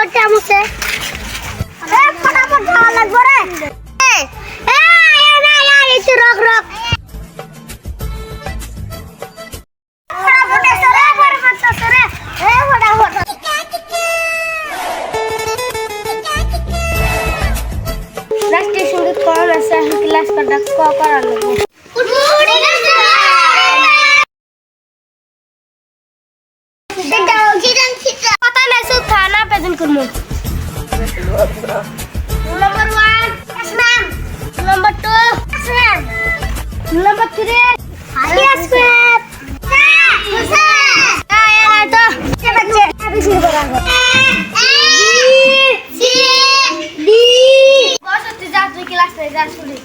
ওটা মুছে ফটাফট খাওয়া লাগবে রে না একটু রক রক ফটাফট সরে ফটাফট সরে ফটাফট রাষ্ট্রীয় সঙ্গীত কোন আছে ক্লাস করতে করা লাগবে पता नहीं सो थाना प्रेजेंट करमु number 1 yes ma'am number 2 yes ma'am number 3 yes ma'am यार तो ये बच्चे अभी शुरू करेंगे सी डी बहुत अच्छी जाती क्लास में जा शुरू